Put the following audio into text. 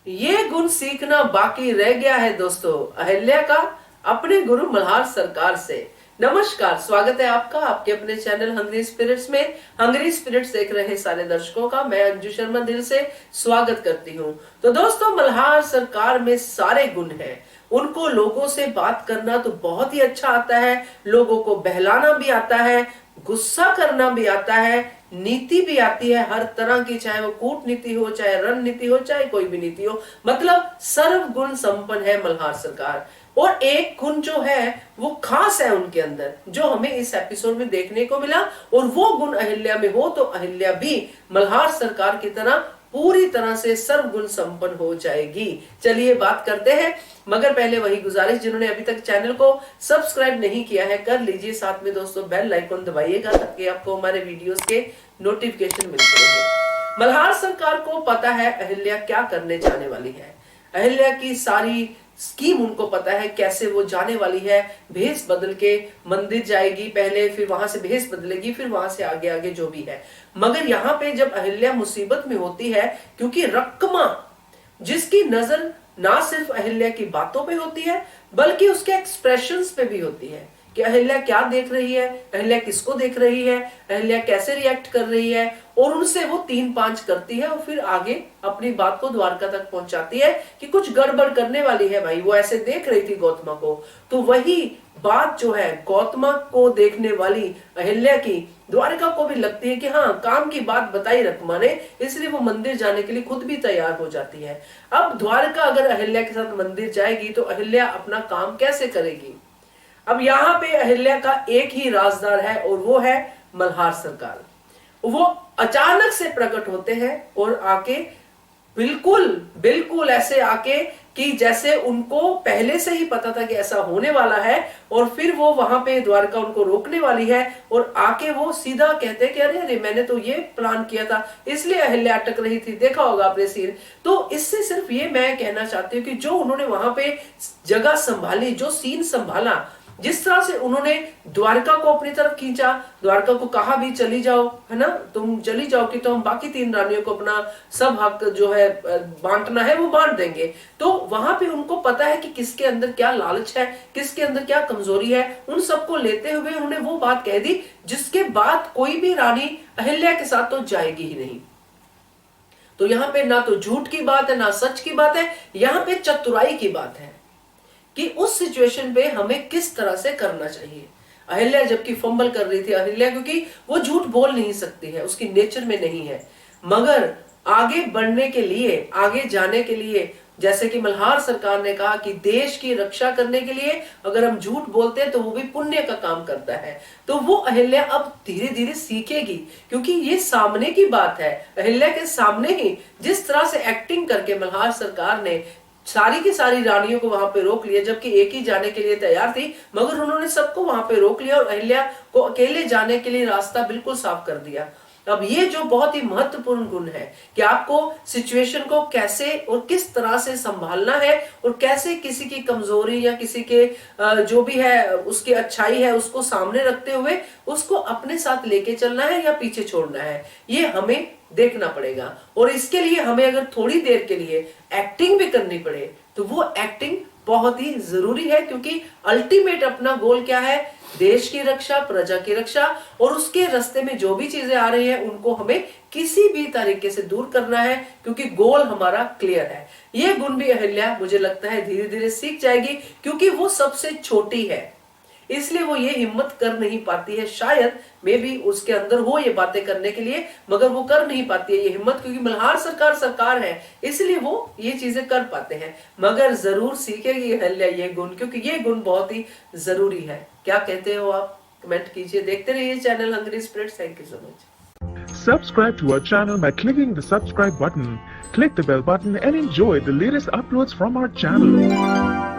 ये गुण सीखना बाकी रह गया है दोस्तों अहिल्या का अपने गुरु मल्हार सरकार से। नमस्कार, स्वागत है आपका आपके अपने चैनल हंग्री स्पिरिट्स में। हंग्री स्पिरिट्स देख रहे सारे दर्शकों का मैं अंजू शर्मा दिल से स्वागत करती हूँ। तो दोस्तों, मल्हार सरकार में सारे गुण हैं। उनको लोगों से बात करना तो बहुत ही अच्छा आता है, लोगों को बहलाना भी आता है, गुस्सा करना भी आता है, नीति भी आती है हर तरह की, चाहे वो कूटनीति हो, चाहे रणनीति हो, चाहे कोई भी नीति हो। मतलब सर्व गुण संपन्न है मल्हार सरकार। और एक गुण जो है वो खास है उनके अंदर, जो हमें इस एपिसोड में देखने को मिला, और वो गुण अहिल्या में हो तो अहिल्या भी मल्हार सरकार की तरह पूरी तरह से सर्व गुण संपन्न हो जाएगी। चलिए बात करते हैं, मगर पहले वही गुजारिश, जिन्होंने अभी तक चैनल को सब्सक्राइब नहीं किया है कर लीजिए, साथ में दोस्तों बेल आइकन दबाइएगा ताकि आपको हमारे वीडियोस के नोटिफिकेशन मिलते रहे। मल्हार सरकार को पता है अहिल्या क्या करने जाने वाली है। अहिल्या की सारी स्कीम उनको पता है, कैसे वो जाने वाली है। भेष बदल के मंदिर जाएगी पहले, फिर वहां से भेष बदलेगी, फिर वहां से आगे आगे जो भी है। मगर यहाँ पे जब अहिल्या मुसीबत में होती है, क्योंकि रकमा जिसकी नजर ना सिर्फ अहिल्या की बातों पे होती है बल्कि उसके एक्सप्रेशंस पे भी होती है कि अहिल्या क्या देख रही है, अहिल्या किसको देख रही है, अहिल्या कैसे रिएक्ट कर रही है, और उनसे वो 3-5 करती है और फिर आगे अपनी बात को द्वारका तक पहुंचाती है कि कुछ गड़बड़ करने वाली है भाई। वो ऐसे देख रही थी गौतमा को, तो वही बात जो है गौतमा को देखने वाली अहिल्या की द्वारका को भी लगती है कि हाँ, काम की बात बताई रकमा ने, इसलिए वो मंदिर जाने के लिए खुद भी तैयार हो जाती है। अब द्वारका अगर अहिल्या के साथ मंदिर जाएगी तो अहिल्या अपना काम कैसे करेगी। अब यहाँ पे अहिल्या का एक ही राजदार है और वो है मल्हार सरकार। वो अचानक से प्रकट होते हैं और आके बिल्कुल ऐसे आके कि जैसे उनको पहले से ही पता था कि ऐसा होने वाला है, और फिर वो वहां पे द्वारका उनको रोकने वाली है, और आके वो सीधा कहते हैं कि अरे अरे मैंने तो ये प्लान किया था, इसलिए अहिल्या अटक रही थी, देखा होगा आपने सीन। तो इससे सिर्फ ये मैं कहना चाहती हूँ कि जो उन्होंने वहां पे जगह संभाली, जो सीन संभाला, जिस तरह से उन्होंने द्वारका को अपनी तरफ खींचा, द्वारका को कहा भी चली जाओ, है ना, तुम चली जाओ कि तो हम बाकी 3 रानियों को अपना सब हक जो है बांटना है वो बांट देंगे। तो वहां पे उनको पता है कि किसके अंदर क्या लालच है, किसके अंदर क्या कमजोरी है। उन सबको लेते हुए उन्होंने वो बात कह दी जिसके बाद कोई भी रानी अहिल्या के साथ तो जाएगी ही नहीं। तो यहाँ पे ना तो झूठ की बात है ना सच की बात है, यहाँ पे चतुराई की बात है कि उस सिचुएशन पे हमें किस तरह से करना चाहिए। अहिल्या जबकि फंबल कर रही थी, अहिल्या क्योंकि वो झूठ बोल नहीं सकती है, उसकी नेचर में नहीं है, मगर आगे बढ़ने के लिए, आगे जाने के लिए, जैसे कि मल्हार सरकार ने कहा कि देश की रक्षा करने के लिए अगर हम झूठ बोलते हैं तो वो भी पुण्य का काम करता है। तो वो अहिल्या अब धीरे धीरे सीखेगी, क्योंकि ये सामने की बात है। अहिल्या के सामने ही जिस तरह से एक्टिंग करके मल्हार सरकार ने सारी की सारी रानियों को वहां पे रोक लिया, जबकि एक ही जाने के लिए तैयार थी, मगर उन्होंने सबको वहां पे रोक लिया और अहिल्या को अकेले जाने के लिए रास्ता बिल्कुल साफ कर दिया। अब ये जो बहुत ही महत्वपूर्ण गुण है कि आपको सिचुएशन को कैसे और किस तरह से संभालना है, और कैसे किसी की कमजोरी या किसी के जो भी है उसकी अच्छाई है उसको सामने रखते हुए उसको अपने साथ लेके चलना है या पीछे छोड़ना है, ये हमें देखना पड़ेगा। और इसके लिए हमें अगर थोड़ी देर के लिए एक्टिंग भी करनी पड़े तो वो एक्टिंग बहुत ही जरूरी है, क्योंकि अल्टीमेट अपना गोल क्या है, देश की रक्षा, प्रजा की रक्षा, और उसके रास्ते में जो भी चीजें आ रही हैं उनको हमें किसी भी तरीके से दूर करना है, क्योंकि गोल हमारा क्लियर है। ये गुण भी अहिल्या मुझे लगता है धीरे धीरे सीख जाएगी, क्योंकि वो सबसे छोटी है, इसलिए वो ये हिम्मत कर नहीं पाती है। शायद मे भी उसके अंदर हो ये बातें करने के लिए, मगर वो कर नहीं पाती है ये हिम्मत, क्योंकि मल्हार सरकार सरकार है, इसलिए वो ये चीजें कर पाते हैं। मगर जरूर सीखेगी अहिल्या ये गुण, क्योंकि ये गुण बहुत ही जरूरी है। क्या कहते हो आप, कमेंट कीजिए। देखते रहिए channel hungry spirits. Thank you so much. Subscribe to our channel by clicking the subscribe button. Click the bell button and enjoy the latest uploads from our channel.